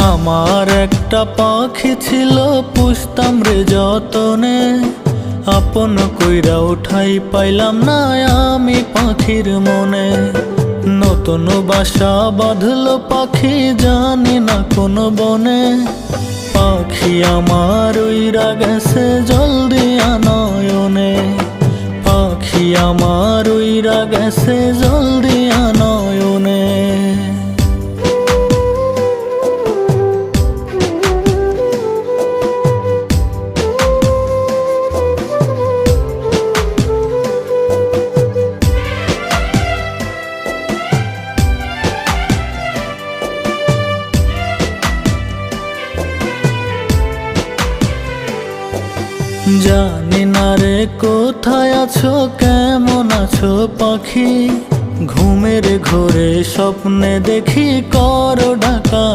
আমার একটা পাখি ছিল, পুষতাম রে যতনে, আপন কইরা উঠাই পাইলাম না আমি পাখির মনে। নতুন বাসা বাঁধলো পাখি, জানি না কোন বনে। পাখি আমার উইরা গেছে জল দিয়া নয়নে, পাখি আমার উইরা গেছে জল দিয়া নয়নে। জানি না রে কোথায় আছো, কেমন আছো পাখি, ঘুমের ঘোরে স্বপ্নে দেখি করো ডাকা।